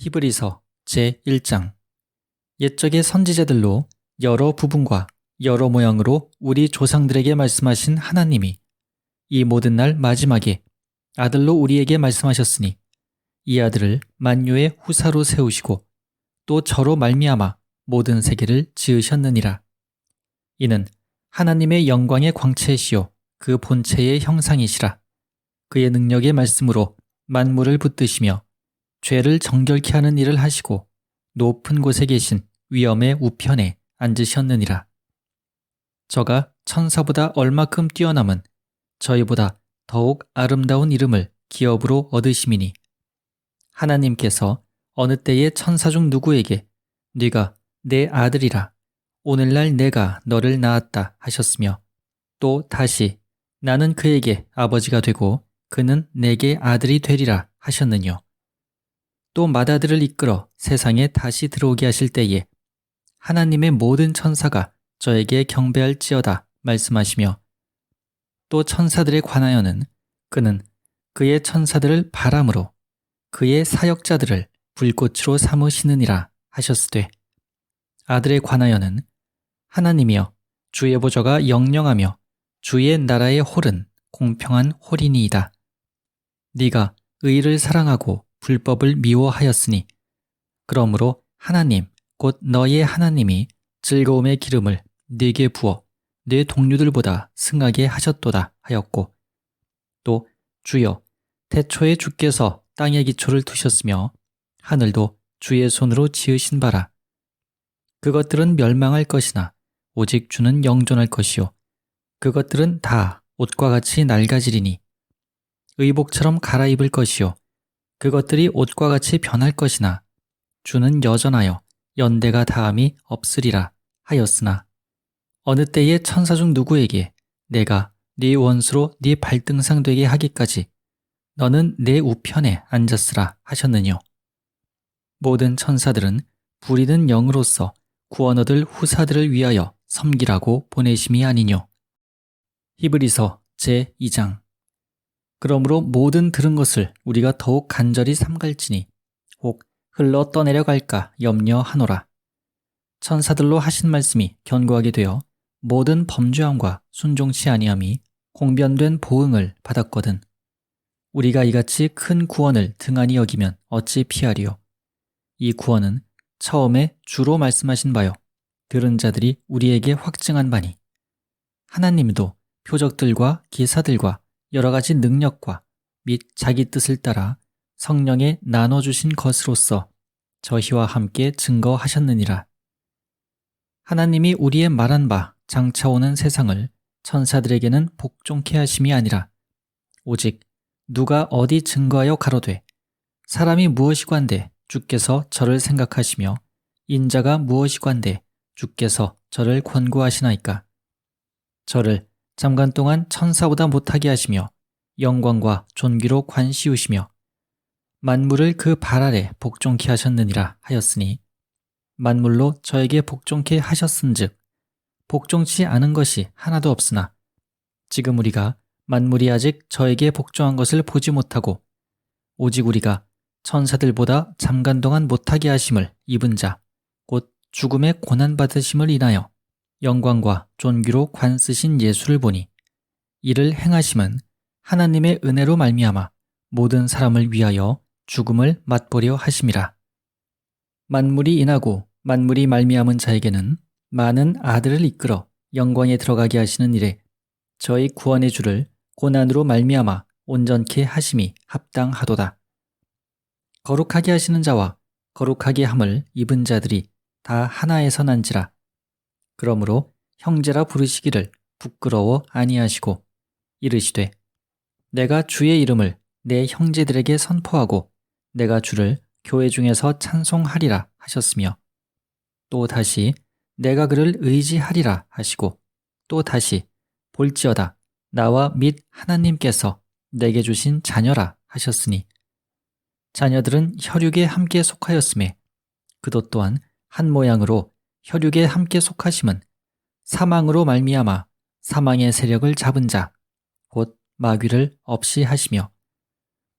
히브리서 제1장. 옛적의 선지자들로 여러 부분과 여러 모양으로 우리 조상들에게 말씀하신 하나님이 이 모든 날 마지막에 아들로 우리에게 말씀하셨으니 이 아들을 만유의 후사로 세우시고 또 저로 말미암아 모든 세계를 지으셨느니라. 이는 하나님의 영광의 광채시요 그 본체의 형상이시라. 그의 능력의 말씀으로 만물을 붙드시며 죄를 정결케 하는 일을 하시고 높은 곳에 계신 위엄의 우편에 앉으셨느니라. 저가 천사보다 얼마큼 뛰어남은 저희보다 더욱 아름다운 이름을 기업으로 얻으심이니 하나님께서 어느 때에 천사 중 누구에게 네가 내 아들이라 오늘날 내가 너를 낳았다 하셨으며 또 다시 나는 그에게 아버지가 되고 그는 내게 아들이 되리라 하셨느뇨. 또 맏아들을 이끌어 세상에 다시 들어오게 하실 때에 하나님의 모든 천사가 저에게 경배할지어다 말씀하시며 또 천사들에 관하여는 그는 그의 천사들을 바람으로 그의 사역자들을 불꽃으로 삼으시느니라 하셨으되 아들에 관하여는 하나님이여 주의 보좌가 영영하며 주의 나라의 홀은 공평한 홀이니이다. 네가 의를 사랑하고 불법을 미워하였으니 그러므로 하나님 곧 너의 하나님이 즐거움의 기름을 네게 부어 네 동료들보다 승하게 하셨도다 하였고 또 주여 태초에 주께서 땅의 기초를 두셨으며 하늘도 주의 손으로 지으신 바라. 그것들은 멸망할 것이나 오직 주는 영존할 것이요 그것들은 다 옷과 같이 낡아지리니 의복처럼 갈아입을 것이요 그것들이 옷과 같이 변할 것이나 주는 여전하여 연대가 다함이 없으리라 하였으나 어느 때에 천사 중 누구에게 내가 네 원수로 네 발등상 되게 하기까지 너는 내 우편에 앉았으라 하셨느뇨. 모든 천사들은 부리는 영으로서 구원 얻을 후사들을 위하여 섬기라고 보내심이 아니뇨. 히브리서 제2장. 그러므로 모든 들은 것을 우리가 더욱 간절히 삼갈지니 혹 흘러 떠내려갈까 염려하노라. 천사들로 하신 말씀이 견고하게 되어 모든 범죄함과 순종치 아니함이 공변된 보응을 받았거든. 우리가 이같이 큰 구원을 등한히 여기면 어찌 피하리요. 이 구원은 처음에 주로 말씀하신 바요 들은 자들이 우리에게 확증한 바니 하나님도 표적들과 기사들과 여러 가지 능력과 및 자기 뜻을 따라 성령에 나눠주신 것으로서 저희와 함께 증거하셨느니라. 하나님이 우리의 말한 바 장차 오는 세상을 천사들에게는 복종케 하심이 아니라 오직 누가 어디 증거하여 가로되 사람이 무엇이관데 주께서 저를 생각하시며 인자가 무엇이관데 주께서 저를 권고하시나이까. 저를 잠깐 동안 천사보다 못하게 하시며 영광과 존귀로 관시우시며 만물을 그 발 아래 복종케 하셨느니라 하였으니 만물로 저에게 복종케 하셨은즉 복종치 않은 것이 하나도 없으나 지금 우리가 만물이 아직 저에게 복종한 것을 보지 못하고 오직 우리가 천사들보다 잠깐 동안 못하게 하심을 입은 자 곧 죽음의 고난받으심을 인하여 영광과 존귀로 관쓰신 예수를 보니 이를 행하심은 하나님의 은혜로 말미암아 모든 사람을 위하여 죽음을 맛보려 하심이라. 만물이 인하고 만물이 말미암은 자에게는 많은 아들을 이끌어 영광에 들어가게 하시는 일에 저희 구원의 주를 고난으로 말미암아 온전케 하심이 합당하도다. 거룩하게 하시는 자와 거룩하게 함을 입은 자들이 다 하나에서 난지라. 그러므로 형제라 부르시기를 부끄러워 아니하시고 이르시되 내가 주의 이름을 내 형제들에게 선포하고 내가 주를 교회 중에서 찬송하리라 하셨으며 또 다시 내가 그를 의지하리라 하시고 또 다시 볼지어다 나와 및 하나님께서 내게 주신 자녀라 하셨으니 자녀들은 혈육에 함께 속하였음에 그도 또한 한 모양으로 혈육에 함께 속하심은 사망으로 말미암아 사망의 세력을 잡은 자 곧 마귀를 없이 하시며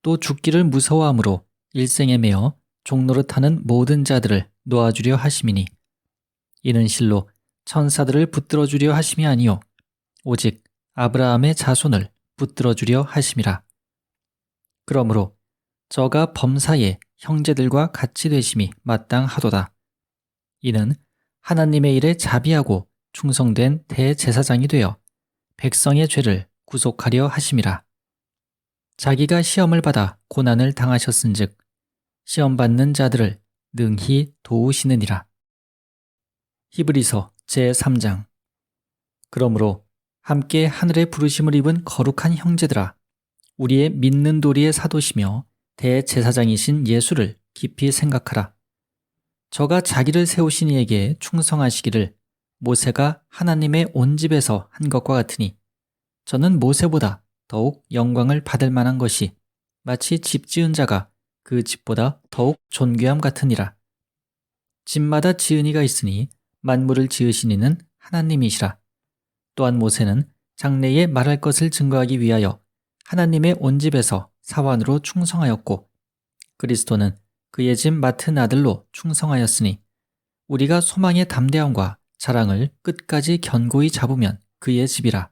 또 죽기를 무서워함으로 일생에 매어 종노릇하는 모든 자들을 놓아주려 하심이니 이는 실로 천사들을 붙들어 주려 하심이 아니요 오직 아브라함의 자손을 붙들어 주려 하심이라. 그러므로 저가 범사에 형제들과 같이 되심이 마땅하도다. 이는 하나님의 일에 자비하고 충성된 대제사장이 되어 백성의 죄를 구속하려 하심이라. 자기가 시험을 받아 고난을 당하셨은즉 시험받는 자들을 능히 도우시느니라. 히브리서 제3장. 그러므로 함께 하늘의 부르심을 입은 거룩한 형제들아, 우리의 믿는 도리의 사도시며 대제사장이신 예수를 깊이 생각하라. 저가 자기를 세우신 이에게 충성하시기를 모세가 하나님의 온 집에서 한 것과 같으니 저는 모세보다 더욱 영광을 받을 만한 것이 마치 집 지은 자가 그 집보다 더욱 존귀함 같으니라. 집마다 지은 이가 있으니 만물을 지으신 이는 하나님이시라. 또한 모세는 장래에 말할 것을 증거하기 위하여 하나님의 온 집에서 사환으로 충성하였고 그리스도는 그의 집 맡은 아들로 충성하였으니 우리가 소망의 담대함과 자랑을 끝까지 견고히 잡으면 그의 집이라.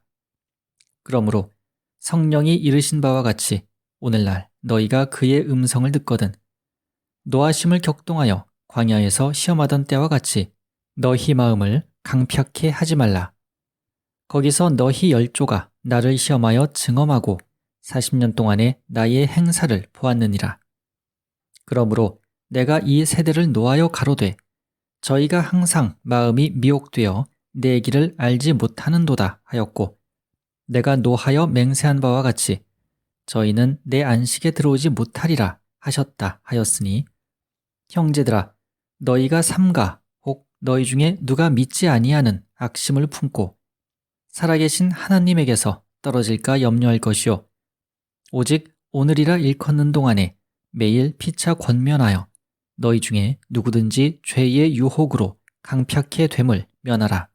그러므로 성령이 이르신 바와 같이 오늘날 너희가 그의 음성을 듣거든 노하심을 격동하여 광야에서 시험하던 때와 같이 너희 마음을 강팍해 하지 말라. 거기서 너희 열조가 나를 시험하여 증언하고 40년 동안에 나의 행사를 보았느니라. 그러므로 내가 이 세대를 노하여 가로되 저희가 항상 마음이 미혹되어 내 길을 알지 못하는도다 하였고 내가 노하여 맹세한 바와 같이 저희는 내 안식에 들어오지 못하리라 하셨다 하였으니 형제들아 너희가 삼가 혹 너희 중에 누가 믿지 아니하는 악심을 품고 살아계신 하나님에게서 떨어질까 염려할 것이요 오직 오늘이라 일컫는 동안에 매일 피차 권면하여 너희 중에 누구든지 죄의 유혹으로 강팍해 됨을 면하라.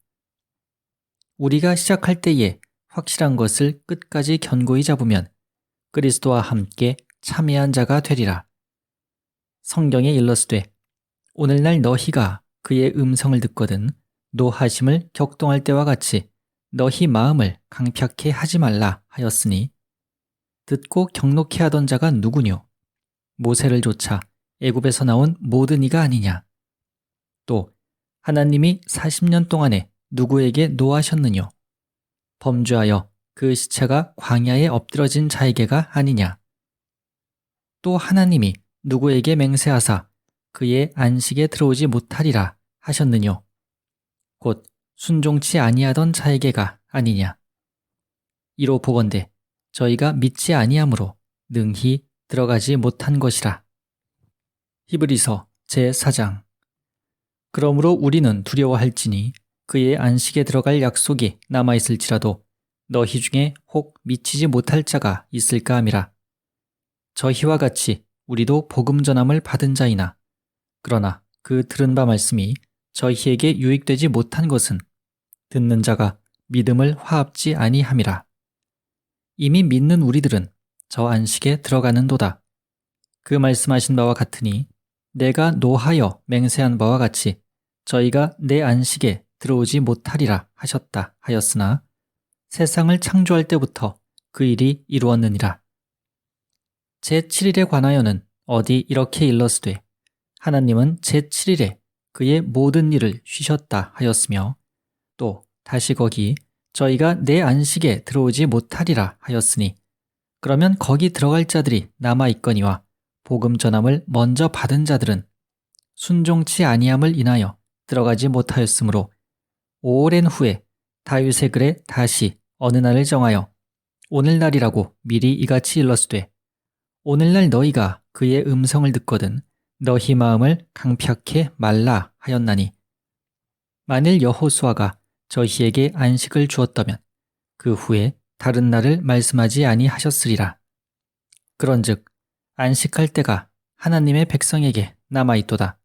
우리가 시작할 때에 확실한 것을 끝까지 견고히 잡으면 그리스도와 함께 참여한 자가 되리라. 성경에 일렀으되 오늘날 너희가 그의 음성을 듣거든 노하심을 격동할 때와 같이 너희 마음을 강팍해 하지 말라 하였으니 듣고 격노케 하던 자가 누구뇨? 모세를 쫓아 애굽에서 나온 모든 이가 아니냐? 또 하나님이 40년 동안에 누구에게 노하셨느뇨? 범죄하여 그 시체가 광야에 엎드러진 자에게가 아니냐? 또 하나님이 누구에게 맹세하사 그의 안식에 들어오지 못하리라 하셨느뇨? 곧 순종치 아니하던 자에게가 아니냐? 이로 보건대 저희가 믿지 아니함으로 능히 들어가지 못한 것이라. 히브리서 제4장. 그러므로 우리는 두려워할지니 그의 안식에 들어갈 약속이 남아있을지라도 너희 중에 혹 미치지 못할 자가 있을까 함이라. 저희와 같이 우리도 복음 전함을 받은 자이나 그러나 그 들은 바 말씀이 저희에게 유익되지 못한 것은 듣는 자가 믿음을 화합지 아니함이라. 이미 믿는 우리들은 저 안식에 들어가는도다. 그 말씀하신 바와 같으니 내가 노하여 맹세한 바와 같이 저희가 내 안식에 들어오지 못하리라 하셨다 하였으나 세상을 창조할 때부터 그 일이 이루었느니라. 제7일에 관하여는 어디 이렇게 일렀으되 하나님은 제7일에 그의 모든 일을 쉬셨다 하였으며 또 다시 거기 저희가 내 안식에 들어오지 못하리라 하였으니 그러면 거기 들어갈 자들이 남아있거니와 복음 전함을 먼저 받은 자들은 순종치 아니함을 인하여 들어가지 못하였으므로 오랜 후에 다윗의 글에 다시 어느 날을 정하여 오늘날이라고 미리 이같이 일렀으되 오늘날 너희가 그의 음성을 듣거든 너희 마음을 강팍해 말라 하였나니 만일 여호수아가 저희에게 안식을 주었다면 그 후에 다른 날을 말씀하지 아니하셨으리라. 그런즉 안식할 때가 하나님의 백성에게 남아있도다.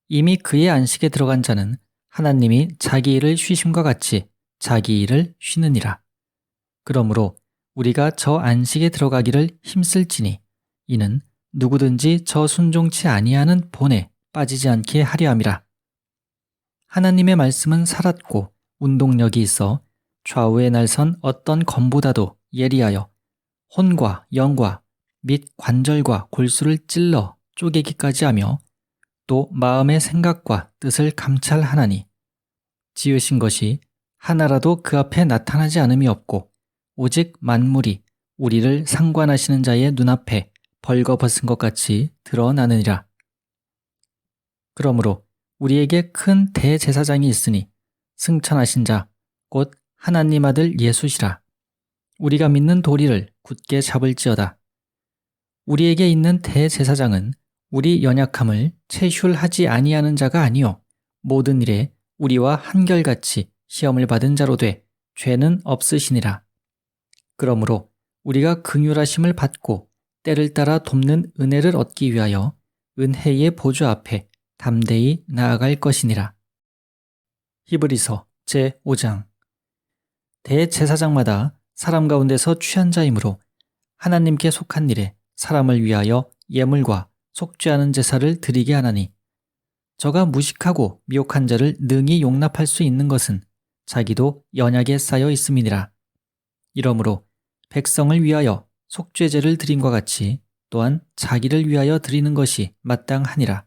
이미 그의 안식에 들어간 자는 하나님이 자기 일을 쉬심과 같이 자기 일을 쉬느니라. 그러므로 우리가 저 안식에 들어가기를 힘쓸지니 이는 누구든지 저 순종치 아니하는 본에 빠지지 않게 하려 함이라. 하나님의 말씀은 살았고 운동력이 있어 좌우에 날선 어떤 검보다도 예리하여 혼과 영과 및 관절과 골수를 찔러 쪼개기까지 하며 또 마음의 생각과 뜻을 감찰하나니 지으신 것이 하나라도 그 앞에 나타나지 않음이 없고 오직 만물이 우리를 상관하시는 자의 눈앞에 벌거벗은 것 같이 드러나느니라. 그러므로 우리에게 큰 대제사장이 있으니 승천하신 자 곧 하나님 아들 예수시라. 우리가 믿는 도리를 굳게 잡을지어다. 우리에게 있는 대제사장은 우리 연약함을 체휼하지 아니하는 자가 아니요 모든 일에 우리와 한결같이 시험을 받은 자로 돼 죄는 없으시니라. 그러므로 우리가 긍휼하심을 받고 때를 따라 돕는 은혜를 얻기 위하여 은혜의 보좌 앞에 담대히 나아갈 것이니라. 히브리서 제5장. 대제사장마다 사람 가운데서 취한 자이므로 하나님께 속한 일에 사람을 위하여 예물과 속죄하는 제사를 드리게 하나니 저가 무식하고 미혹한 자를 능히 용납할 수 있는 것은 자기도 연약에 쌓여 있음이니라. 이러므로 백성을 위하여 속죄제를 드림과 같이 또한 자기를 위하여 드리는 것이 마땅하니라.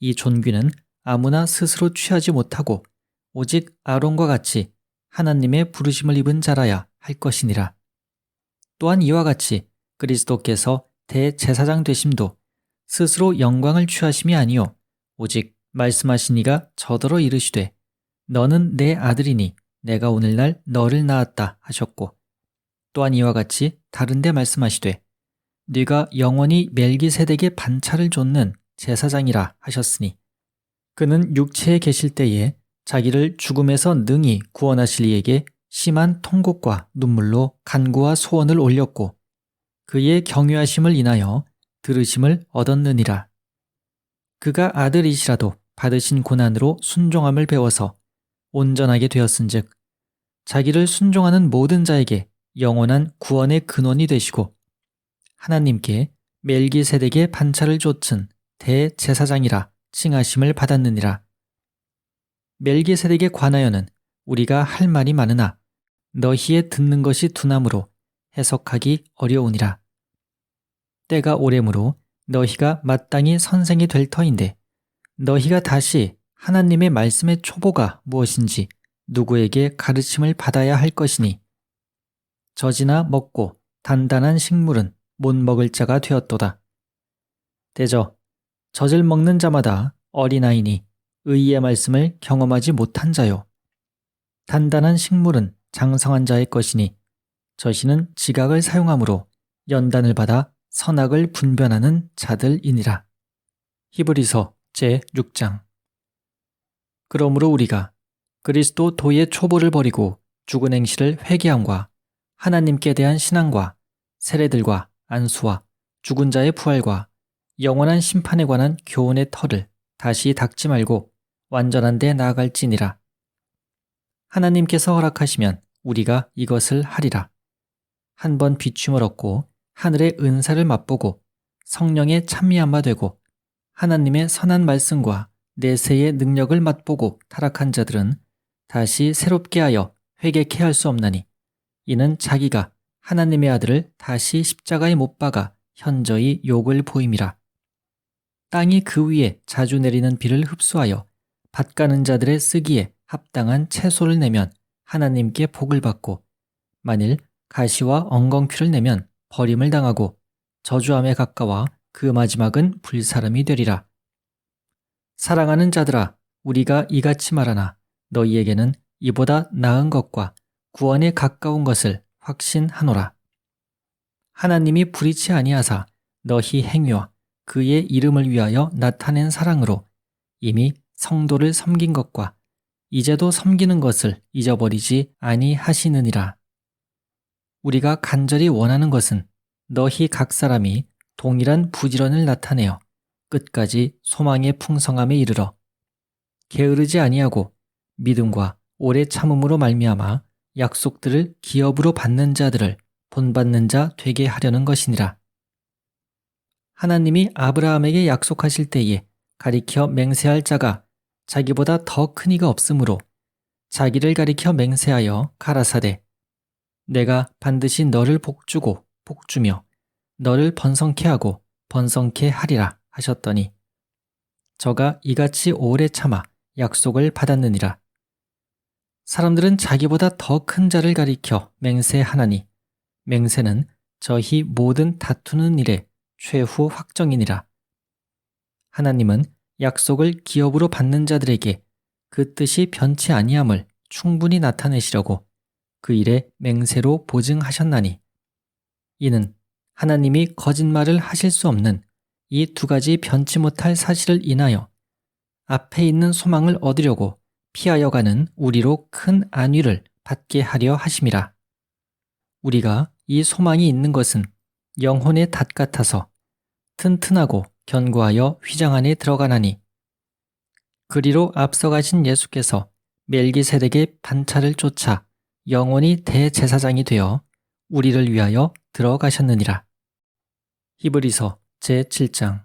이 존귀는 아무나 스스로 취하지 못하고 오직 아론과 같이 하나님의 부르심을 입은 자라야 할 것이니라. 또한 이와 같이 그리스도께서 대제사장 되심도 스스로 영광을 취하심이 아니요 오직 말씀하신 이가 저더러 이르시되 너는 내 아들이니 내가 오늘날 너를 낳았다 하셨고 또한 이와 같이 다른데 말씀하시되 네가 영원히 멜기세덱의 반차를 좇는 제사장이라 하셨으니 그는 육체에 계실 때에 자기를 죽음에서 능히 구원하실 이에게 심한 통곡과 눈물로 간구와 소원을 올렸고 그의 경외하심을 인하여 들으심을 얻었느니라. 그가 아들이시라도 받으신 고난으로 순종함을 배워서 온전하게 되었은즉 자기를 순종하는 모든 자에게 영원한 구원의 근원이 되시고 하나님께 멜기세덱의 반차를 좇은 대제사장이라 칭하심을 받았느니라. 멜기세덱에 관하여는 우리가 할 말이 많으나 너희의 듣는 것이 둔함으로 해석하기 어려우니라. 때가 오래므로 너희가 마땅히 선생이 될 터인데 너희가 다시 하나님의 말씀의 초보가 무엇인지 누구에게 가르침을 받아야 할 것이니 젖이나 먹고 단단한 식물은 못 먹을 자가 되었도다. 대저 젖을 먹는 자마다 어린아이니 의의 말씀을 경험하지 못한 자요 단단한 식물은 장성한 자의 것이니 저희는 지각을 사용함으로 연단을 받아 선악을 분별하는 자들이니라. 히브리서 제6장. 그러므로 우리가 그리스도 도의 초보를 버리고 죽은 행실을 회개함과 하나님께 대한 신앙과 세례들과 안수와 죽은 자의 부활과 영원한 심판에 관한 교훈의 털을 다시 닦지 말고 완전한 데 나아갈지니라. 하나님께서 허락하시면 우리가 이것을 하리라. 한 번 비춤을 얻고 하늘의 은사를 맛보고 성령의 찬미한 바 되고 하나님의 선한 말씀과 내세의 능력을 맛보고 타락한 자들은 다시 새롭게 하여 회개케 할 수 없나니 이는 자기가 하나님의 아들을 다시 십자가에 못 박아 현저히 욕을 보임이라. 땅이 그 위에 자주 내리는 비를 흡수하여 밭 가는 자들의 쓰기에 합당한 채소를 내면 하나님께 복을 받고 만일 가시와 엉겅퀴를 내면 버림을 당하고 저주함에 가까워 그 마지막은 불사름이 되리라. 사랑하는 자들아 우리가 이같이 말하나 너희에게는 이보다 나은 것과 구원에 가까운 것을 확신하노라. 하나님이 불의치 아니하사 너희 행위와 그의 이름을 위하여 나타낸 사랑으로 이미 성도를 섬긴 것과 이제도 섬기는 것을 잊어버리지 아니하시느니라. 우리가 간절히 원하는 것은 너희 각 사람이 동일한 부지런을 나타내어 끝까지 소망의 풍성함에 이르러 게으르지 아니하고 믿음과 오래 참음으로 말미암아 약속들을 기업으로 받는 자들을 본받는 자 되게 하려는 것이니라. 하나님이 아브라함에게 약속하실 때에 가리켜 맹세할 자가 자기보다 더 큰 이가 없으므로 자기를 가리켜 맹세하여 가라사대 내가 반드시 너를 복주고 복주며 너를 번성케 하고 번성케 하리라 하셨더니 저가 이같이 오래 참아 약속을 받았느니라. 사람들은 자기보다 더 큰 자를 가리켜 맹세하나니 맹세는 저희 모든 다투는 일의 최후 확정이니라. 하나님은 약속을 기업으로 받는 자들에게 그 뜻이 변치 아니함을 충분히 나타내시려고 그 일에 맹세로 보증하셨나니 이는 하나님이 거짓말을 하실 수 없는 이 두 가지 변치 못할 사실을 인하여 앞에 있는 소망을 얻으려고 피하여 가는 우리로 큰 안위를 받게 하려 하심이라. 우리가 이 소망이 있는 것은 영혼의 닷 같아서 튼튼하고 견고하여 휘장 안에 들어가나니 그리로 앞서가신 예수께서 멜기세덱의 반차를 쫓아 영원히 대제사장이 되어 우리를 위하여 들어가셨느니라. 히브리서 제7장.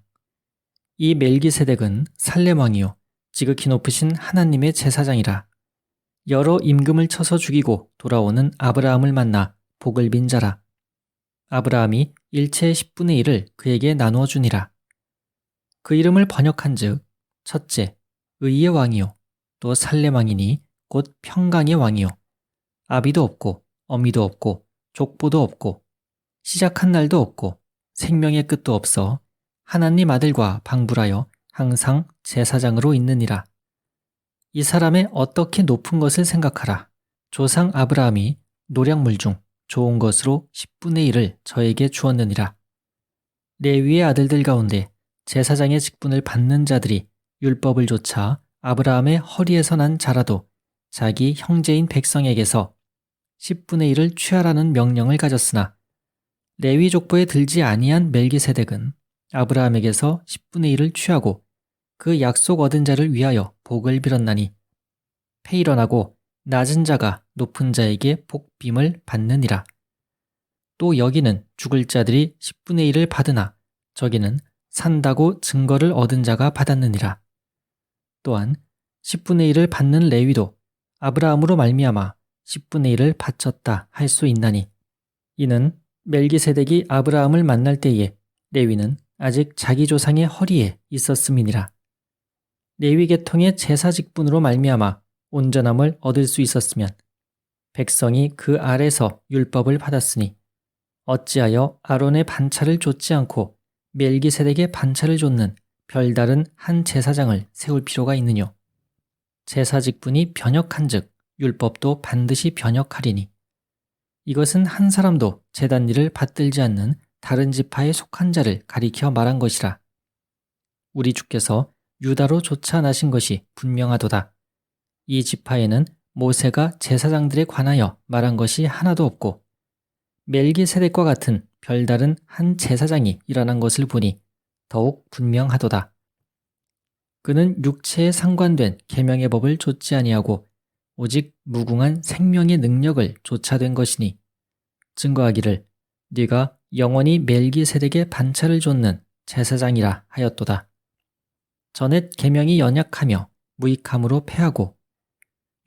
이 멜기세덱은 살렘 왕이요 지극히 높으신 하나님의 제사장이라. 여러 임금을 쳐서 죽이고 돌아오는 아브라함을 만나 복을 빈 자라. 아브라함이 일체의 10분의 1을 그에게 나누어 주니라. 그 이름을 번역한즉 첫째 의의 왕이요 또 살렘 왕이니 곧 평강의 왕이요 아비도 없고 어미도 없고 족보도 없고 시작한 날도 없고 생명의 끝도 없어 하나님 아들과 방불하여 항상 제사장으로 있느니라. 이 사람의 어떻게 높은 것을 생각하라. 조상 아브라함이 노량물 중 좋은 것으로 10분의 1을 저에게 주었느니라. 레위의 아들들 가운데 제사장의 직분을 받는 자들이 율법을 좇아 아브라함의 허리에서 난 자라도 자기 형제인 백성에게서 10분의 1을 취하라는 명령을 가졌으나 레위 족보에 들지 아니한 멜기세덱은 아브라함에게서 10분의 1을 취하고 그 약속 얻은 자를 위하여 복을 빌었나니 페이런하고 낮은 자가 높은 자에게 복빔을 받느니라. 또 여기는 죽을 자들이 10분의 1을 받으나 저기는 산다고 증거를 얻은 자가 받았느니라. 또한 10분의 1을 받는 레위도 아브라함으로 말미암아 10분의 1을 바쳤다 할 수 있나니 이는 멜기세덱이 아브라함을 만날 때에 레위는 아직 자기 조상의 허리에 있었음이니라. 레위 계통의 제사 직분으로 말미암아 온전함을 얻을 수 있었으면 백성이 그 아래서 율법을 받았으니 어찌하여 아론의 반차를 좇지 않고 멜기세덱의 반차를 좇는 별다른 한 제사장을 세울 필요가 있느뇨. 제사 직분이 변역한즉 율법도 반드시 변역하리니 이것은 한 사람도 제단 일을 받들지 않는 다른 지파에 속한 자를 가리켜 말한 것이라. 우리 주께서 유다로 쫓아나신 것이 분명하도다. 이 지파에는 모세가 제사장들에 관하여 말한 것이 하나도 없고 멜기세덱과 같은 별다른 한 제사장이 일어난 것을 보니 더욱 분명하도다. 그는 육체에 상관된 계명의 법을 좇지 아니하고 오직 무궁한 생명의 능력을 좇아된 것이니 증거하기를 네가 영원히 멜기세덱의 반차를 좇는 제사장이라 하였도다. 전에 계명이 연약하며 무익함으로 패하고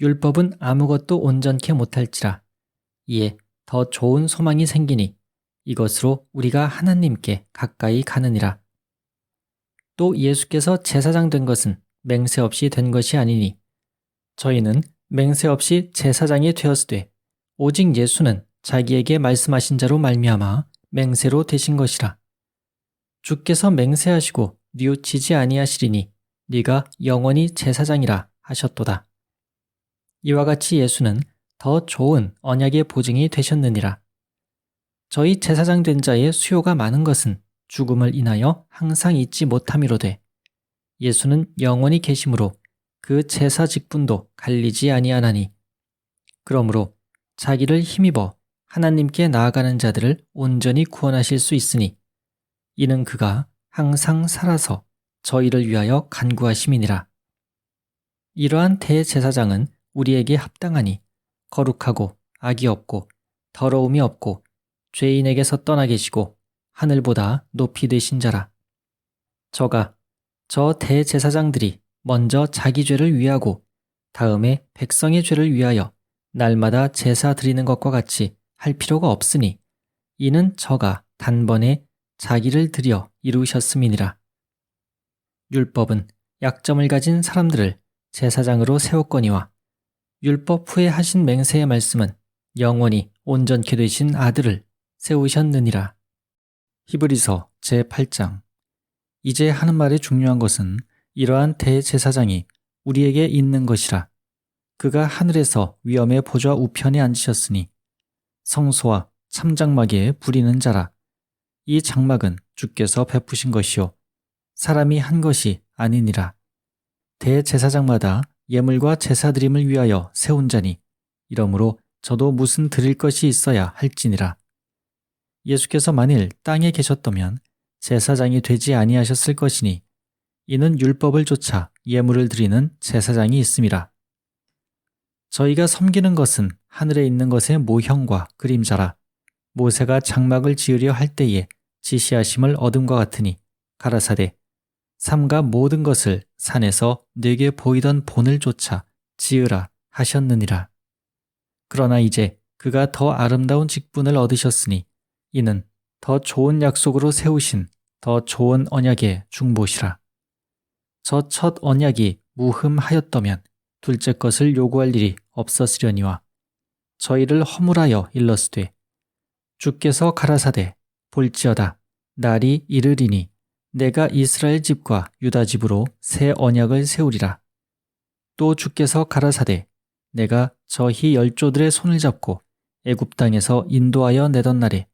율법은 아무것도 온전케 못할지라 이에 더 좋은 소망이 생기니 이것으로 우리가 하나님께 가까이 가느니라. 또 예수께서 제사장 된 것은 맹세 없이 된 것이 아니니 저희는 맹세 없이 제사장이 되었으되 오직 예수는 자기에게 말씀하신 자로 말미암아 맹세로 되신 것이라. 주께서 맹세하시고 뉘우치지 아니하시리니 네가 영원히 제사장이라 하셨도다. 이와 같이 예수는 더 좋은 언약의 보증이 되셨느니라. 저희 제사장 된 자의 수요가 많은 것은 죽음을 인하여 항상 잊지 못함이로되 예수는 영원히 계심으로 그 제사 직분도 갈리지 아니하나니 그러므로 자기를 힘입어 하나님께 나아가는 자들을 온전히 구원하실 수 있으니 이는 그가 항상 살아서 저희를 위하여 간구하심이니라. 이러한 대제사장은 우리에게 합당하니 거룩하고 악이 없고 더러움이 없고 죄인에게서 떠나 계시고 하늘보다 높이 되신 자라. 저가 저 대제사장들이 먼저 자기 죄를 위하고 다음에 백성의 죄를 위하여 날마다 제사 드리는 것과 같이 할 필요가 없으니 이는 저가 단번에 자기를 드려 이루셨음이니라. 율법은 약점을 가진 사람들을 제사장으로 세웠거니와 율법 후에 하신 맹세의 말씀은 영원히 온전케 되신 아들을 세우셨느니라. 히브리서 제8장. 이제 하는 말의 중요한 것은 이러한 대제사장이 우리에게 있는 것이라. 그가 하늘에서 위엄의 보좌 우편에 앉으셨으니 성소와 참장막에 부리는 자라. 이 장막은 주께서 베푸신 것이요 사람이 한 것이 아니니라. 대제사장마다 예물과 제사드림을 위하여 세운 자니 이러므로 저도 무슨 드릴 것이 있어야 할지니라. 예수께서 만일 땅에 계셨다면 제사장이 되지 아니하셨을 것이니 이는 율법을 쫓아 예물을 드리는 제사장이 있음이라. 저희가 섬기는 것은 하늘에 있는 것의 모형과 그림자라. 모세가 장막을 지으려 할 때에 지시하심을 얻음과 같으니 가라사대 삼가 모든 것을 산에서 내게 보이던 본을 쫓아 지으라 하셨느니라. 그러나 이제 그가 더 아름다운 직분을 얻으셨으니 이는 더 좋은 약속으로 세우신 더 좋은 언약의 중보시라. 저 첫 언약이 무흠하였더면 둘째 것을 요구할 일이 없었으려니와 저희를 허물하여 일렀으되 주께서 가라사대 볼지어다 날이 이르리니 내가 이스라엘 집과 유다 집으로 새 언약을 세우리라. 또 주께서 가라사대 내가 저희 열조들의 손을 잡고 애굽 땅에서 인도하여 내던 날에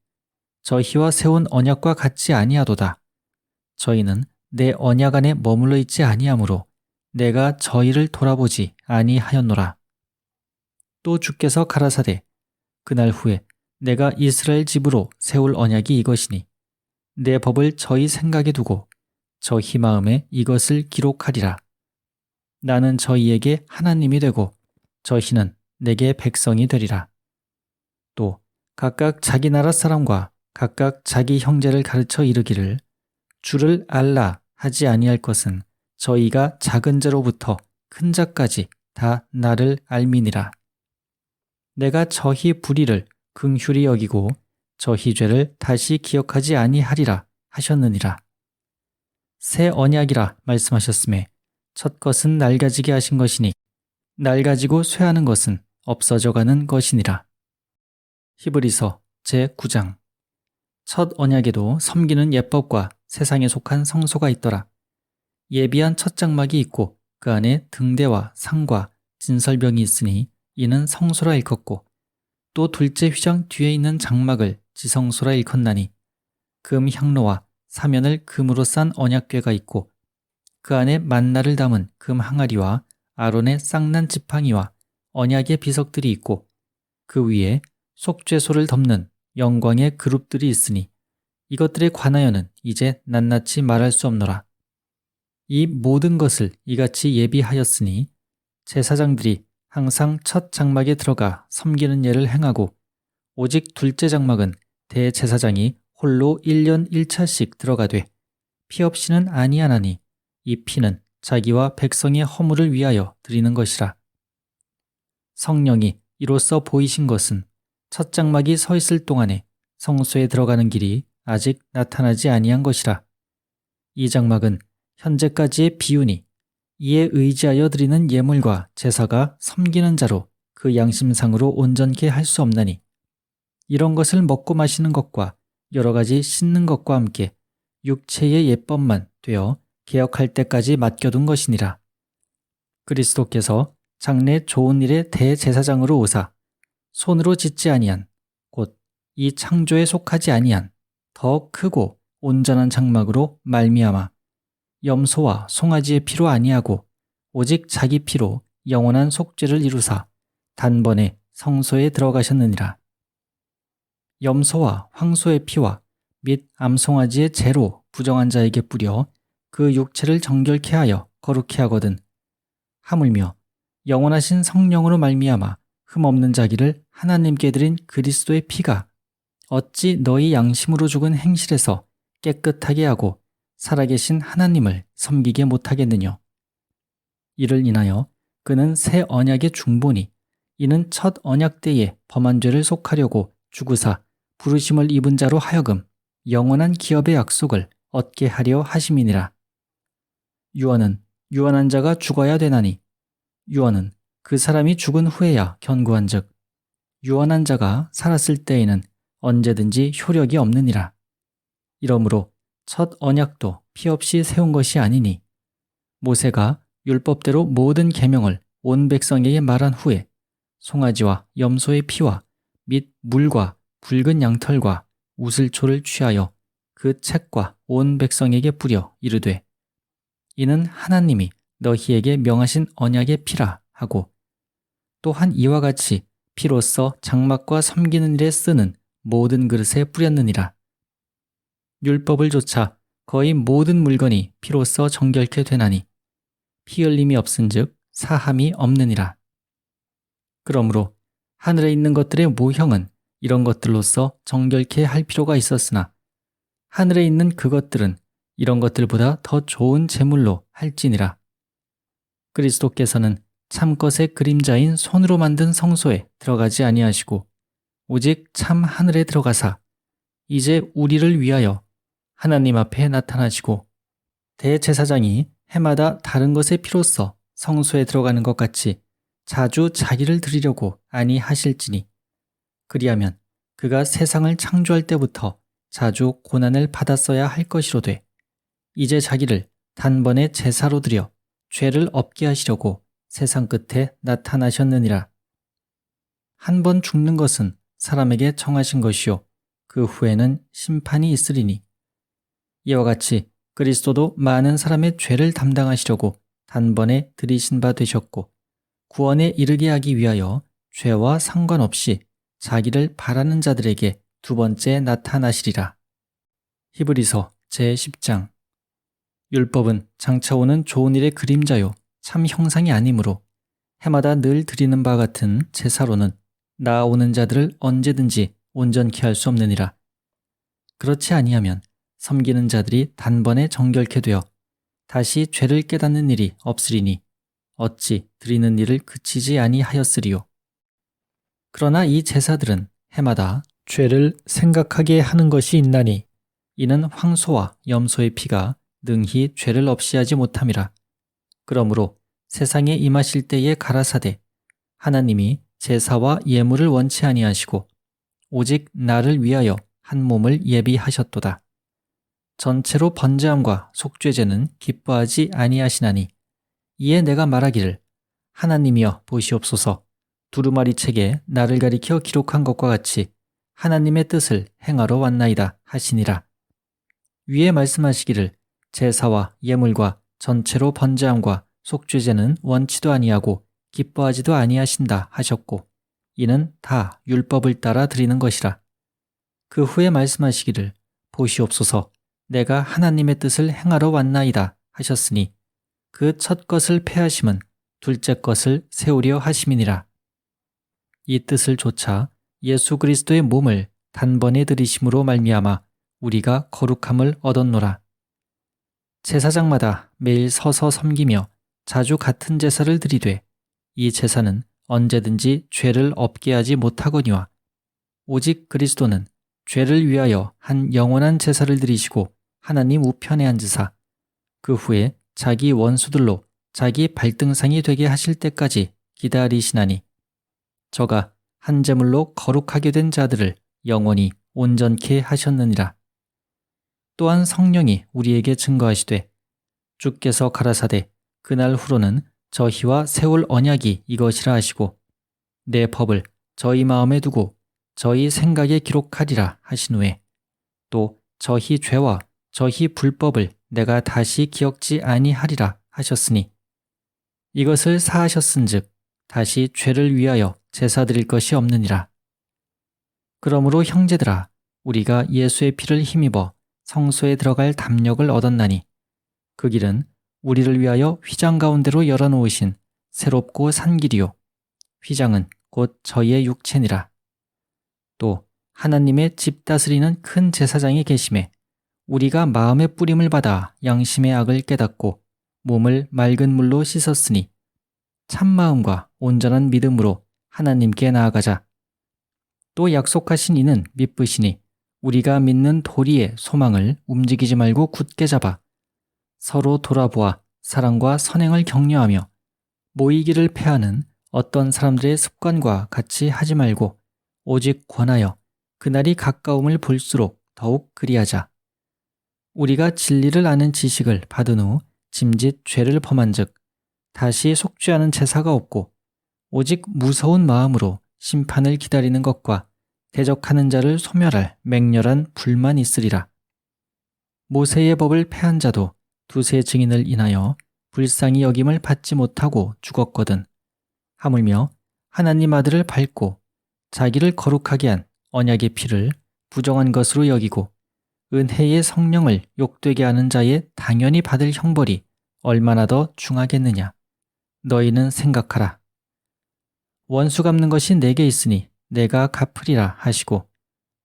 저희와 세운 언약과 같지 아니하도다. 저희는 내 언약 안에 머물러 있지 아니하므로 내가 저희를 돌아보지 아니하였노라. 또 주께서 가라사대 그날 후에 내가 이스라엘 집으로 세울 언약이 이것이니 내 법을 저희 생각에 두고 저희 마음에 이것을 기록하리라. 나는 저희에게 하나님이 되고 저희는 내게 백성이 되리라. 또 각각 자기 나라 사람과 각각 자기 형제를 가르쳐 이르기를 주를 알라 하지 아니할 것은 저희가 작은 자로부터 큰 자까지 다 나를 알미니라. 내가 저희 불의를 긍휼히 여기고 저희 죄를 다시 기억하지 아니하리라 하셨느니라. 새 언약이라 말씀하셨음에 첫 것은 낡아지게 하신 것이니 낡아지고 쇠하는 것은 없어져가는 것이니라. 히브리서 제9장. 첫 언약에도 섬기는 예법과 세상에 속한 성소가 있더라. 예비한 첫 장막이 있고 그 안에 등대와 상과 진설병이 있으니 이는 성소라 일컫고 또 둘째 휘장 뒤에 있는 장막을 지성소라 일컫나니 금 향로와 사면을 금으로 싼 언약궤가 있고 그 안에 만나를 담은 금 항아리와 아론의 쌍난 지팡이와 언약의 비석들이 있고 그 위에 속죄소를 덮는 영광의 그룹들이 있으니 이것들에 관하여는 이제 낱낱이 말할 수 없노라. 이 모든 것을 이같이 예비하였으니 제사장들이 항상 첫 장막에 들어가 섬기는 예를 행하고 오직 둘째 장막은 대제사장이 홀로 1년 1차씩 들어가되 피 없이는 아니하나니 이 피는 자기와 백성의 허물을 위하여 드리는 것이라. 성령이 이로써 보이신 것은 첫 장막이 서 있을 동안에 성소에 들어가는 길이 아직 나타나지 아니한 것이라. 이 장막은 현재까지의 비유니 이에 의지하여 드리는 예물과 제사가 섬기는 자로 그 양심상으로 온전케 할 수 없나니 이런 것을 먹고 마시는 것과 여러 가지 씻는 것과 함께 육체의 예법만 되어 개혁할 때까지 맡겨둔 것이니라. 그리스도께서 장래 좋은 일의 대제사장으로 오사 손으로 짓지 아니한 곧 이 창조에 속하지 아니한 더 크고 온전한 장막으로 말미암아 염소와 송아지의 피로 아니하고 오직 자기 피로 영원한 속죄를 이루사 단번에 성소에 들어가셨느니라. 염소와 황소의 피와 및 암송아지의 재로 부정한 자에게 뿌려 그 육체를 정결케 하여 거룩케 하거든 하물며 영원하신 성령으로 말미암아 흠없는 자기를 하나님께 드린 그리스도의 피가 어찌 너희 양심으로 죽은 행실에서 깨끗하게 하고 살아계신 하나님을 섬기게 못하겠느냐. 이를 인하여 그는 새 언약의 중보니 이는 첫 언약 때에 범한 죄를 속하려고 죽으사 부르심을 입은 자로 하여금 영원한 기업의 약속을 얻게 하려 하심이니라. 유언은 유언한 자가 죽어야 되나니 유언은 그 사람이 죽은 후에야 견고한즉 유언한 자가 살았을 때에는 언제든지 효력이 없느니라. 이러므로 첫 언약도 피 없이 세운 것이 아니니 모세가 율법대로 모든 계명을 온 백성에게 말한 후에 송아지와 염소의 피와 및 물과 붉은 양털과 우슬초를 취하여 그 책과 온 백성에게 뿌려 이르되 이는 하나님이 너희에게 명하신 언약의 피라 하고 또한 이와 같이 피로써 장막과 섬기는 일에 쓰는 모든 그릇에 뿌렸느니라. 율법을 조차 거의 모든 물건이 피로써 정결케 되나니 피 흘림이 없은즉 사함이 없느니라. 그러므로 하늘에 있는 것들의 모형은 이런 것들로서 정결케 할 필요가 있었으나 하늘에 있는 그것들은 이런 것들보다 더 좋은 제물로 할지니라. 그리스도께서는 참것의 그림자인 손으로 만든 성소에 들어가지 아니하시고 오직 참 하늘에 들어가사 이제 우리를 위하여 하나님 앞에 나타나시고 대제사장이 해마다 다른 것의 피로써 성소에 들어가는 것 같이 자주 자기를 드리려고 아니하실지니 그리하면 그가 세상을 창조할 때부터 자주 고난을 받았어야 할 것이로되 이제 자기를 단번에 제사로 드려 죄를 없게 하시려고 세상 끝에 나타나셨느니라. 한 번 죽는 것은 사람에게 정하신 것이요 그 후에는 심판이 있으리니 이와 같이 그리스도도 많은 사람의 죄를 담당하시려고 단번에 들이신 바 되셨고 구원에 이르게 하기 위하여 죄와 상관없이 자기를 바라는 자들에게 두 번째 나타나시리라. 히브리서 제10장. 율법은 장차 오는 좋은 일의 그림자요 참 형상이 아니므로 해마다 늘 드리는 바 같은 제사로는 나아오는 자들을 언제든지 온전케 할 수 없느니라. 그렇지 아니하면 섬기는 자들이 단번에 정결케 되어 다시 죄를 깨닫는 일이 없으리니 어찌 드리는 일을 그치지 아니하였으리요. 그러나 이 제사들은 해마다 죄를 생각하게 하는 것이 있나니 이는 황소와 염소의 피가 능히 죄를 없이 하지 못함이라. 그러므로 세상에 임하실 때에 가라사대 하나님이 제사와 예물을 원치 아니하시고 오직 나를 위하여 한 몸을 예비하셨도다. 전체로 번제함과 속죄제는 기뻐하지 아니하시나니 이에 내가 말하기를 하나님이여 보시옵소서 두루마리 책에 나를 가리켜 기록한 것과 같이 하나님의 뜻을 행하러 왔나이다 하시니라. 위에 말씀하시기를 제사와 예물과 전체로 번제함과 속죄제는 원치도 아니하고 기뻐하지도 아니하신다 하셨고 이는 다 율법을 따라 드리는 것이라. 그 후에 말씀하시기를 보시옵소서 내가 하나님의 뜻을 행하러 왔나이다 하셨으니 그 첫 것을 패하심은 둘째 것을 세우려 하심이니라. 이 뜻을 조차 예수 그리스도의 몸을 단번에 들이심으로 말미암아 우리가 거룩함을 얻었노라. 제사장마다 매일 서서 섬기며 자주 같은 제사를 드리되 이 제사는 언제든지 죄를 없게 하지 못하거니와 오직 그리스도는 죄를 위하여 한 영원한 제사를 드리시고 하나님 우편에 앉으사 그 후에 자기 원수들로 자기 발등상이 되게 하실 때까지 기다리시나니 저가 한 제물로 거룩하게 된 자들을 영원히 온전케 하셨느니라. 또한 성령이 우리에게 증거하시되 주께서 가라사대 그날 후로는 저희와 세울 언약이 이것이라 하시고 내 법을 저희 마음에 두고 저희 생각에 기록하리라 하신 후에 또 저희 죄와 저희 불법을 내가 다시 기억지 아니하리라 하셨으니 이것을 사하셨은즉 다시 죄를 위하여 제사 드릴 것이 없느니라. 그러므로 형제들아 우리가 예수의 피를 힘입어 성소에 들어갈 담력을 얻었나니 그 길은 우리를 위하여 휘장 가운데로 열어놓으신 새롭고 산 길이요 휘장은 곧 저희의 육체니라. 또 하나님의 집 다스리는 큰 제사장이 계심에 우리가 마음의 뿌림을 받아 양심의 악을 깨닫고 몸을 맑은 물로 씻었으니 참마음과 온전한 믿음으로 하나님께 나아가자. 또 약속하신 이는 미쁘시니 우리가 믿는 도리의 소망을 움직이지 말고 굳게 잡아 서로 돌아보아 사랑과 선행을 격려하며 모이기를 패하는 어떤 사람들의 습관과 같이 하지 말고 오직 권하여 그날이 가까움을 볼수록 더욱 그리하자. 우리가 진리를 아는 지식을 받은 후 짐짓 죄를 범한 즉 다시 속죄하는 제사가 없고 오직 무서운 마음으로 심판을 기다리는 것과 대적하는 자를 소멸할 맹렬한 불만 있으리라. 모세의 법을 패한 자도 두세 증인을 인하여 불쌍히 여김을 받지 못하고 죽었거든. 하물며 하나님 아들을 밟고 자기를 거룩하게 한 언약의 피를 부정한 것으로 여기고 은혜의 성령을 욕되게 하는 자의 당연히 받을 형벌이 얼마나 더 중하겠느냐. 너희는 생각하라. 원수 갚는 것이 내게 있으니 내가 갚으리라 하시고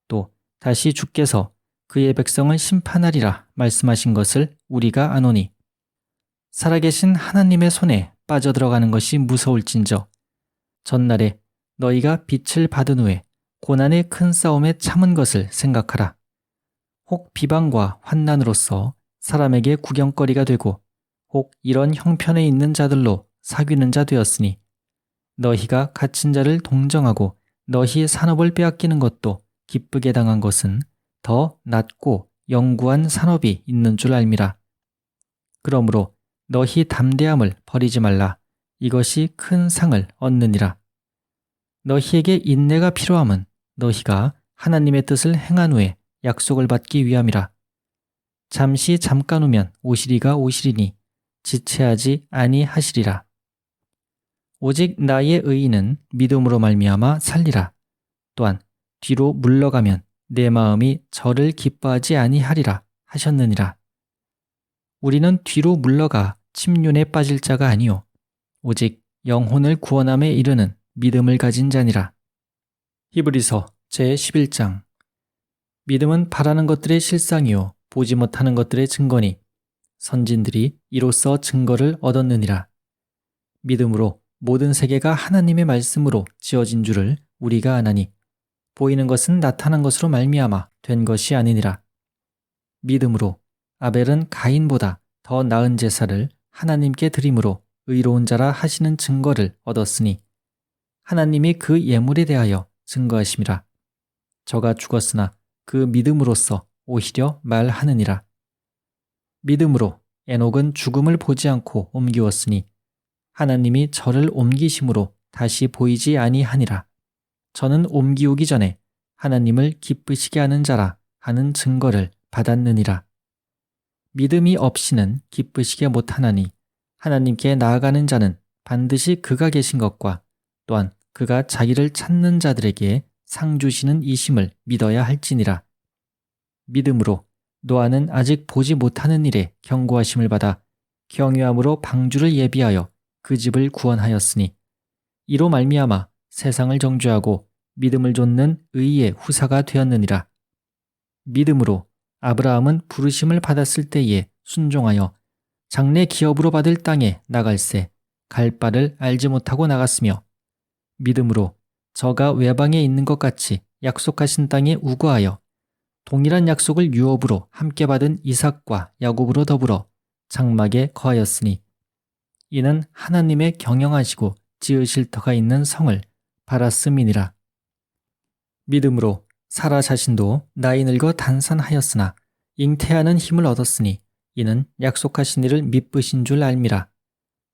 또 다시 주께서 그의 백성을 심판하리라 말씀하신 것을 우리가 아노니 살아계신 하나님의 손에 빠져들어가는 것이 무서울진저 전날에 너희가 빛을 받은 후에 고난의 큰 싸움에 참은 것을 생각하라. 혹 비방과 환난으로서 사람에게 구경거리가 되고 혹 이런 형편에 있는 자들로 사귀는 자 되었으니 너희가 갇힌 자를 동정하고 너희의 산업을 빼앗기는 것도 기쁘게 당한 것은 더 낮고 영구한 산업이 있는 줄 알미라. 그러므로 너희 담대함을 버리지 말라. 이것이 큰 상을 얻느니라. 너희에게 인내가 필요함은 너희가 하나님의 뜻을 행한 후에 약속을 받기 위함이라. 잠시 잠깐 후면 오시리가 오시리니 지체하지 아니하시리라. 오직 나의 의인은 믿음으로 말미암아 살리라. 또한 뒤로 물러가면 내 마음이 저를 기뻐하지 아니하리라 하셨느니라. 우리는 뒤로 물러가 침륜에 빠질 자가 아니요 오직 영혼을 구원함에 이르는 믿음을 가진 자니라. 히브리서 제11장. 믿음은 바라는 것들의 실상이요 보지 못하는 것들의 증거니 선진들이 이로써 증거를 얻었느니라. 믿음으로 모든 세계가 하나님의 말씀으로 지어진 줄을 우리가 아나니 보이는 것은 나타난 것으로 말미암아 된 것이 아니니라. 믿음으로 아벨은 가인보다 더 나은 제사를 하나님께 드림으로 의로운 자라 하시는 증거를 얻었으니 하나님이 그 예물에 대하여 증거하심이라. 저가 죽었으나 그 믿음으로써 오히려 말하느니라. 믿음으로 에녹은 죽음을 보지 않고 옮기웠으니 하나님이 저를 옮기심으로 다시 보이지 아니하니라. 저는 옮기우기 전에 하나님을 기쁘시게 하는 자라 하는 증거를 받았느니라. 믿음이 없이는 기쁘시게 못하나니 하나님께 나아가는 자는 반드시 그가 계신 것과 또한 그가 자기를 찾는 자들에게 상 주시는 이심을 믿어야 할지니라. 믿음으로 노아는 아직 보지 못하는 일에 경고하심을 받아 경유함으로 방주를 예비하여 그 집을 구원하였으니 이로 말미암아 세상을 정죄하고 믿음을 좇는 의의 후사가 되었느니라. 믿음으로 아브라함은 부르심을 받았을 때에 순종하여 장래 기업으로 받을 땅에 나갈새 갈 바를 알지 못하고 나갔으며 믿음으로 저가 외방에 있는 것 같이 약속하신 땅에 우거하여 동일한 약속을 유업으로 함께 받은 이삭과 야곱으로 더불어 장막에 거하였으니 이는 하나님의 경영하시고 지으실 터가 있는 성을 바랐음이니라. 믿음으로 사라 자신도 나이 늙어 단산하였으나 잉태하는 힘을 얻었으니 이는 약속하신 이를 미쁘신 줄 알미라.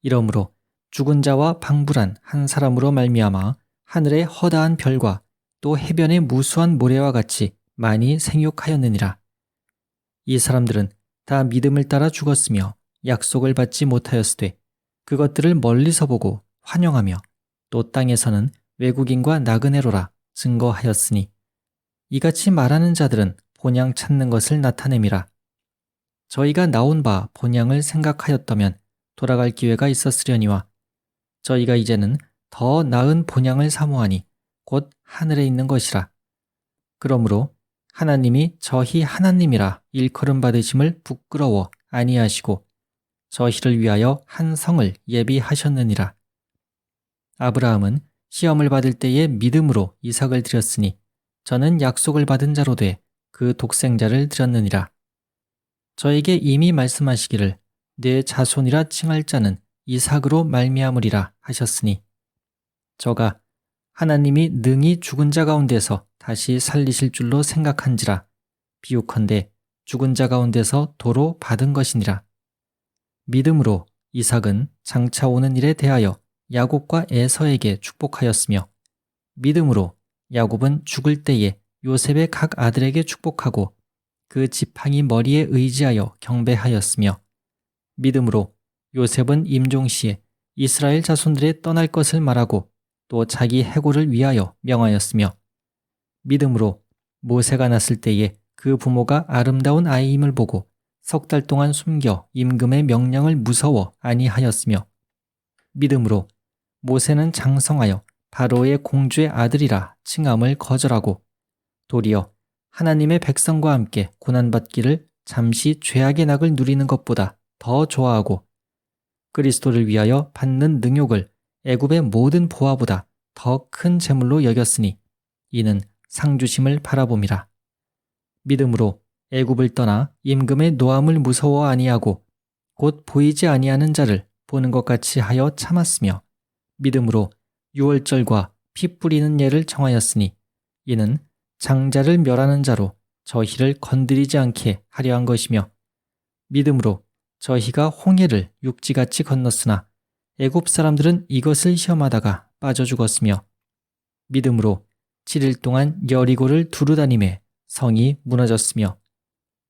이러므로 죽은 자와 방불한 한 사람으로 말미암아 하늘의 허다한 별과 또 해변의 무수한 모래와 같이 많이 생육하였느니라. 이 사람들은 다 믿음을 따라 죽었으며 약속을 받지 못하였으되 그것들을 멀리서 보고 환영하며 또 땅에서는 외국인과 나그네로라 증거하였으니 이같이 말하는 자들은 본향 찾는 것을 나타냄이라. 저희가 나온 바 본향을 생각하였다면 돌아갈 기회가 있었으려니와 저희가 이제는 더 나은 본향을 사모하니 곧 하늘에 있는 것이라. 그러므로 하나님이 저희 하나님이라 일컬음 받으심을 부끄러워 아니하시고 저희를 위하여 한 성을 예비하셨느니라. 아브라함은 시험을 받을 때에 믿음으로 이삭을 드렸으니 저는 약속을 받은 자로 돼 그 독생자를 드렸느니라. 저에게 이미 말씀하시기를 내 자손이라 칭할 자는 이삭으로 말미암으리라 하셨으니 저가 하나님이 능히 죽은 자 가운데서 다시 살리실 줄로 생각한지라 비유컨대 죽은 자 가운데서 도로 받은 것이니라. 믿음으로 이삭은 장차 오는 일에 대하여 야곱과 에서에게 축복하였으며 믿음으로 야곱은 죽을 때에 요셉의 각 아들에게 축복하고 그 지팡이 머리에 의지하여 경배하였으며 믿음으로 요셉은 임종시에 이스라엘 자손들의 떠날 것을 말하고 또 자기 해고를 위하여 명하였으며 믿음으로 모세가 났을 때에 그 부모가 아름다운 아이임을 보고 석 달 동안 숨겨 임금의 명령을 무서워 아니하였으며 믿음으로 모세는 장성하여 바로의 공주의 아들이라 칭함을 거절하고 도리어 하나님의 백성과 함께 고난받기를 잠시 죄악의 낙을 누리는 것보다 더 좋아하고 그리스도를 위하여 받는 능욕을 애굽의 모든 보화보다 더 큰 재물로 여겼으니 이는 상주심을 바라봄이라. 믿음으로 애굽을 떠나 임금의 노함을 무서워 아니하고 곧 보이지 아니하는 자를 보는 것 같이 하여 참았으며 믿음으로 유월절과 피 뿌리는 예를 정하였으니 이는 장자를 멸하는 자로 저희를 건드리지 않게 하려 한 것이며 믿음으로 저희가 홍해를 육지같이 건넜으나 애굽 사람들은 이것을 시험하다가 빠져 죽었으며 믿음으로 7일 동안 여리고를 두루 다니매 성이 무너졌으며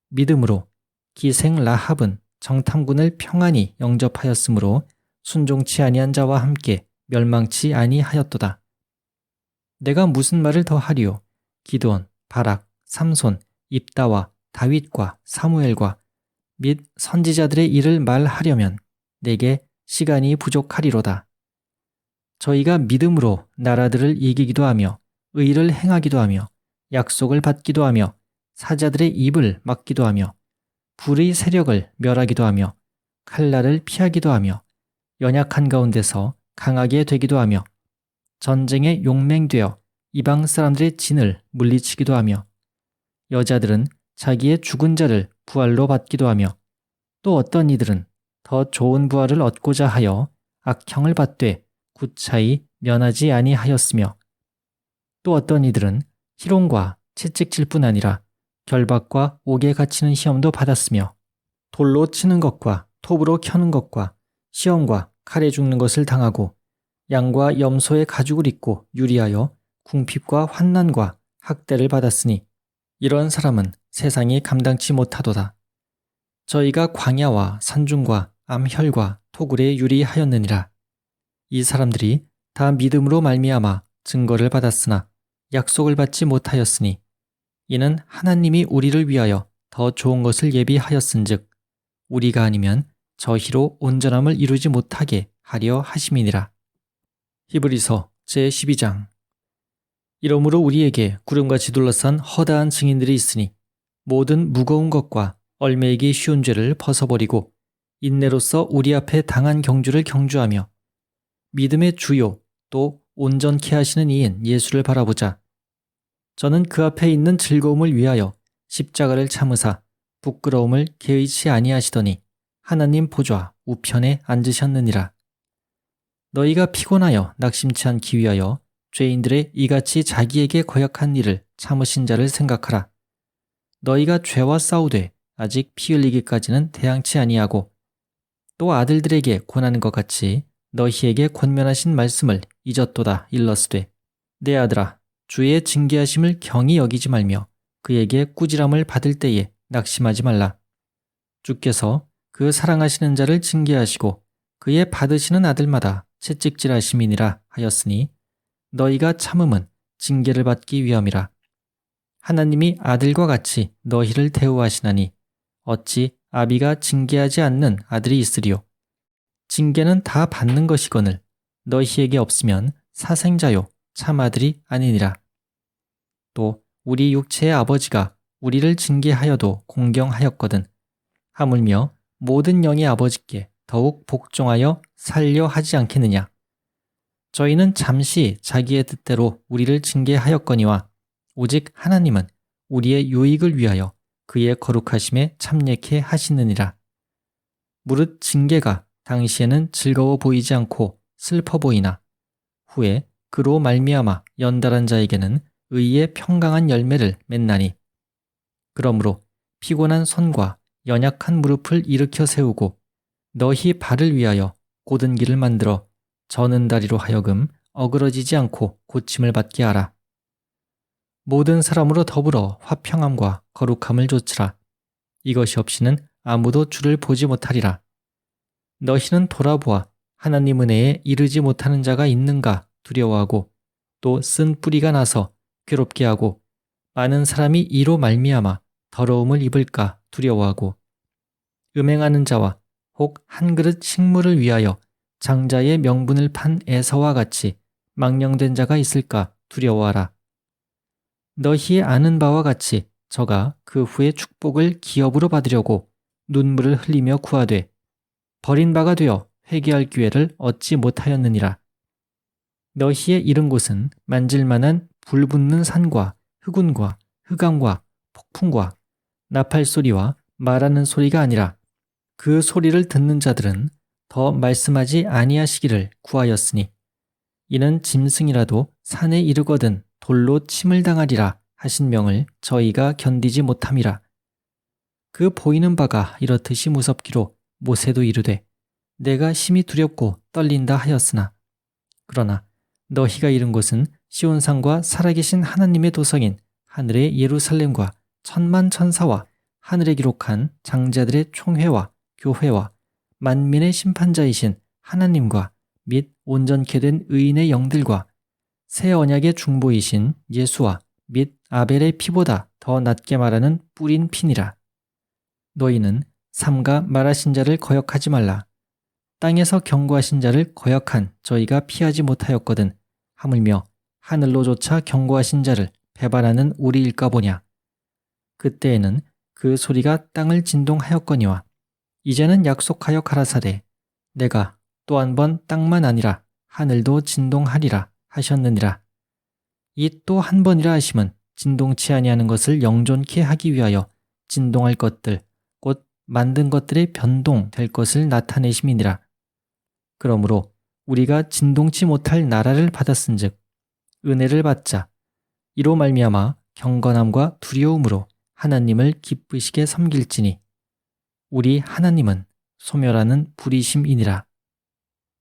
믿음으로 기생 라합은 정탐꾼을 평안히 영접하였으므로 순종치 아니한 자와 함께 멸망치 아니하였도다. 내가 무슨 말을 더 하리요? 기드온, 바락, 삼손, 입다와 다윗과 사무엘과 및 선지자들의 일을 말하려면 내게 시간이 부족하리로다. 저희가 믿음으로 나라들을 이기기도 하며 의를 행하기도 하며 약속을 받기도 하며 사자들의 입을 막기도 하며 불의 세력을 멸하기도 하며 칼날을 피하기도 하며 연약한 가운데서 강하게 되기도 하며 전쟁에 용맹되어 이방 사람들의 진을 물리치기도 하며 여자들은 자기의 죽은 자를 부활로 받기도 하며 또 어떤 이들은 더 좋은 부활을 얻고자 하여 악형을 받되 구차히 면하지 아니하였으며 또 어떤 이들은 희롱과 채찍질 뿐 아니라 결박과 옥에 갇히는 시험도 받았으며 돌로 치는 것과 톱으로 켜는 것과 시험과 칼에 죽는 것을 당하고 양과 염소의 가죽을 입고 유리하여 궁핍과 환난과 학대를 받았으니 이런 사람은 세상이 감당치 못하도다. 저희가 광야와 산중과 암혈과 토굴에 유리하였느니라. 이 사람들이 다 믿음으로 말미암아 증거를 받았으나 약속을 받지 못하였으니 이는 하나님이 우리를 위하여 더 좋은 것을 예비하였은즉 우리가 아니면 저희로 온전함을 이루지 못하게 하려 하심이니라. 히브리서 제12장. 이러므로 우리에게 구름같이 둘러싼 허다한 증인들이 있으니 모든 무거운 것과 얼매이기 쉬운 죄를 벗어버리고 인내로서 우리 앞에 당한 경주를 경주하며 믿음의 주요 또 온전케 하시는 이인 예수를 바라보자. 저는 그 앞에 있는 즐거움을 위하여 십자가를 참으사 부끄러움을 개의치 아니하시더니 하나님 보좌 우편에 앉으셨느니라. 너희가 피곤하여 낙심치 않기 위하여 죄인들의 이같이 자기에게 거역한 일을 참으신 자를 생각하라. 너희가 죄와 싸우되 아직 피 흘리기까지는 대항치 아니하고 또 아들들에게 권하는 것 같이 너희에게 권면하신 말씀을 잊었도다 일렀으되 내 아들아 주의 징계하심을 경히 여기지 말며 그에게 꾸지람을 받을 때에 낙심하지 말라. 주께서 그 사랑하시는 자를 징계하시고 그의 받으시는 아들마다 채찍질하심이니라 하였으니 너희가 참음은 징계를 받기 위함이라. 하나님이 아들과 같이 너희를 대우하시나니 어찌 아비가 징계하지 않는 아들이 있으리요. 징계는 다 받는 것이거늘 너희에게 없으면 사생자요 참 아들이 아니니라. 또 우리 육체의 아버지가 우리를 징계하여도 공경하였거든 하물며 모든 영의 아버지께 더욱 복종하여 살려 하지 않겠느냐. 저희는 잠시 자기의 뜻대로 우리를 징계하였거니와 오직 하나님은 우리의 유익을 위하여 그의 거룩하심에 참여케 하시느니라. 무릇 징계가 당시에는 즐거워 보이지 않고 슬퍼 보이나 후에 그로 말미암아 연달한 자에게는 의의 평강한 열매를 맺나니. 그러므로 피곤한 손과 연약한 무릎을 일으켜 세우고 너희 발을 위하여 곧은 길을 만들어 저는 다리로 하여금 어그러지지 않고 고침을 받게 하라. 모든 사람으로 더불어 화평함과 거룩함을 좇으라. 이것이 없이는 아무도 주를 보지 못하리라. 너희는 돌아보아 하나님 은혜에 이르지 못하는 자가 있는가 두려워하고 또 쓴 뿌리가 나서 괴롭게 하고 많은 사람이 이로 말미암아 더러움을 입을까 두려워하고 음행하는 자와 혹 한 그릇 식물을 위하여 장자의 명분을 판 에서와 같이 망령된 자가 있을까 두려워하라. 너희의 아는 바와 같이 저가 그 후에 축복을 기업으로 받으려고 눈물을 흘리며 구하되 버린 바가 되어 회개할 기회를 얻지 못하였느니라. 너희의 이른 곳은 만질만한 불붙는 산과 흑운과 흑암과 폭풍과 나팔 소리와 말하는 소리가 아니라 그 소리를 듣는 자들은 더 말씀하지 아니하시기를 구하였으니 이는 짐승이라도 산에 이르거든 돌로 침을 당하리라 하신 명을 저희가 견디지 못함이라. 그 보이는 바가 이렇듯이 무섭기로 모세도 이르되 내가 심히 두렵고 떨린다 하였으나 그러나 너희가 이른 곳은 시온산과 살아계신 하나님의 도성인 하늘의 예루살렘과 천만 천사와 하늘에 기록한 장자들의 총회와 교회와 만민의 심판자이신 하나님과 및 온전케 된 의인의 영들과 새 언약의 중보이신 예수와 및 아벨의 피보다 더 낫게 말하는 뿌린 피니라. 너희는 삼가 말하신 자를 거역하지 말라. 땅에서 경고하신 자를 거역한 저희가 피하지 못하였거든 하물며 하늘로조차 경고하신 자를 배반하는 우리일까 보냐. 그때에는 그 소리가 땅을 진동하였거니와 이제는 약속하여 가라사대 내가 또 한 번 땅만 아니라 하늘도 진동하리라 하셨느니라. 이 또 한 번이라 하심은 진동치 아니하는 것을 영존케 하기 위하여 진동할 것들 곧 만든 것들의 변동될 것을 나타내심이니라. 그러므로 우리가 진동치 못할 나라를 받았은즉 은혜를 받자. 이로 말미암아 경건함과 두려움으로 하나님을 기쁘시게 섬길지니 우리 하나님은 소멸하는 불이심이니라.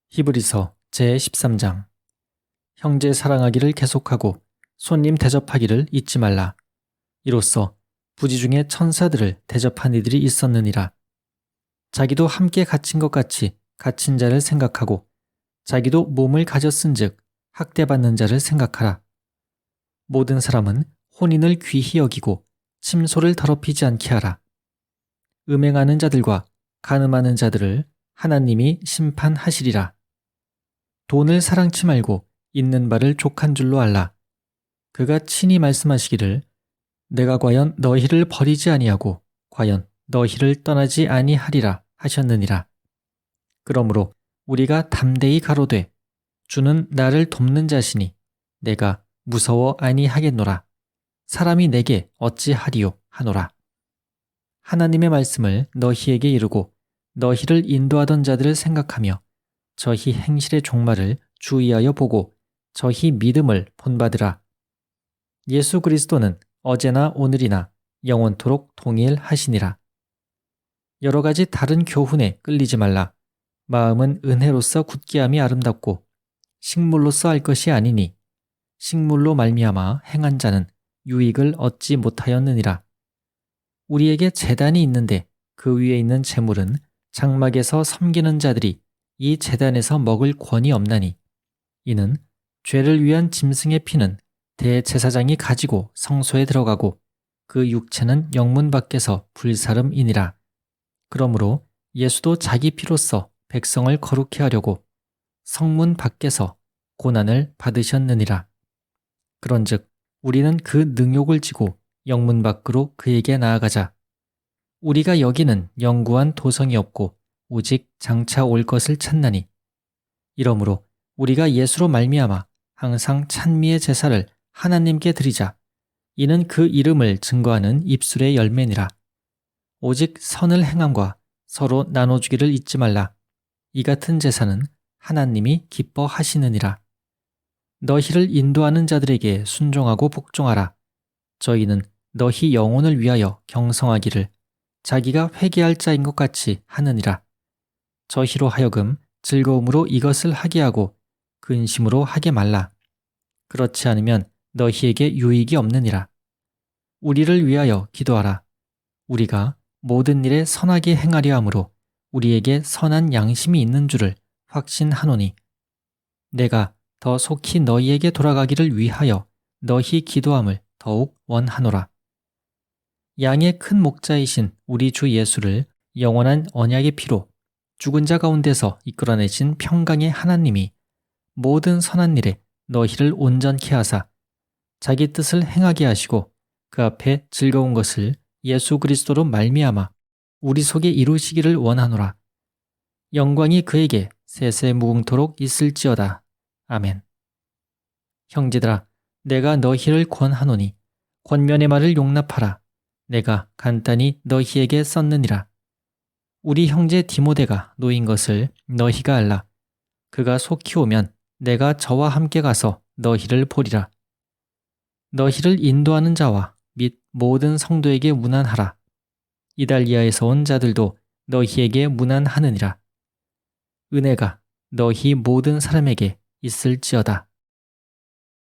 히브리서 제13장. 형제 사랑하기를 계속하고 손님 대접하기를 잊지 말라. 이로써 부지 중에 천사들을 대접한 이들이 있었느니라. 자기도 함께 갇힌 것 같이 갇힌 자를 생각하고 자기도 몸을 가졌은즉 학대받는 자를 생각하라. 모든 사람은 혼인을 귀히 여기고 침소를 더럽히지 않게 하라. 음행하는 자들과 간음하는 자들을 하나님이 심판하시리라. 돈을 사랑치 말고 있는 바를 족한 줄로 알라. 그가 친히 말씀하시기를 내가 과연 너희를 버리지 아니하고 과연 너희를 떠나지 아니하리라 하셨느니라. 그러므로 우리가 담대히 가로되 주는 나를 돕는 자시니 내가 무서워 아니하겠노라. 사람이 내게 어찌하리요 하노라. 하나님의 말씀을 너희에게 이르고 너희를 인도하던 자들을 생각하며 저희 행실의 종말을 주의하여 보고 저희 믿음을 본받으라. 예수 그리스도는 어제나 오늘이나 영원토록 동일하시니라. 여러 가지 다른 교훈에 끌리지 말라. 마음은 은혜로서 굳게함이 아름답고 식물로서 알 것이 아니니 식물로 말미암아 행한 자는 유익을 얻지 못하였느니라. 우리에게 제단이 있는데 그 위에 있는 제물은 장막에서 섬기는 자들이 이 제단에서 먹을 권이 없나니 이는 죄를 위한 짐승의 피는 대제사장이 가지고 성소에 들어가고 그 육체는 영문 밖에서 불사름이니라. 그러므로 예수도 자기 피로써 백성을 거룩케 하려고 성문 밖에서 고난을 받으셨느니라. 그런즉 우리는 그 능욕을 지고 영문 밖으로 그에게 나아가자. 우리가 여기는 영구한 도성이 없고 오직 장차 올 것을 찾나니. 이러므로 우리가 예수로 말미암아 항상 찬미의 제사를 하나님께 드리자. 이는 그 이름을 증거하는 입술의 열매니라. 오직 선을 행함과 서로 나눠주기를 잊지 말라. 이 같은 제사는 하나님이 기뻐하시느니라. 너희를 인도하는 자들에게 순종하고 복종하라. 저희는 너희 영혼을 위하여 경성하기를 자기가 회개할 자인 것 같이 하느니라. 저희로 하여금 즐거움으로 이것을 하게 하고 근심으로 하게 말라. 그렇지 않으면 너희에게 유익이 없느니라. 우리를 위하여 기도하라. 우리가 모든 일에 선하게 행하려 함으로 우리에게 선한 양심이 있는 줄을 확신하노니 내가 더 속히 너희에게 돌아가기를 위하여 너희 기도함을 더욱 원하노라. 양의 큰 목자이신 우리 주 예수를 영원한 언약의 피로 죽은 자 가운데서 이끌어내신 평강의 하나님이 모든 선한 일에 너희를 온전케 하사 자기 뜻을 행하게 하시고 그 앞에 즐거운 것을 예수 그리스도로 말미암아 우리 속에 이루시기를 원하노라. 영광이 그에게 세세 무궁토록 있을지어다. 아멘. 형제들아, 내가 너희를 권하노니 권면의 말을 용납하라. 내가 간단히 너희에게 썼느니라. 우리 형제 디모데가 놓인 것을 너희가 알라. 그가 속히 오면 내가 저와 함께 가서 너희를 보리라. 너희를 인도하는 자와 및 모든 성도에게 문안하라. 이달리아에서 온 자들도 너희에게 문안하느니라. 은혜가 너희 모든 사람에게 있을지어다.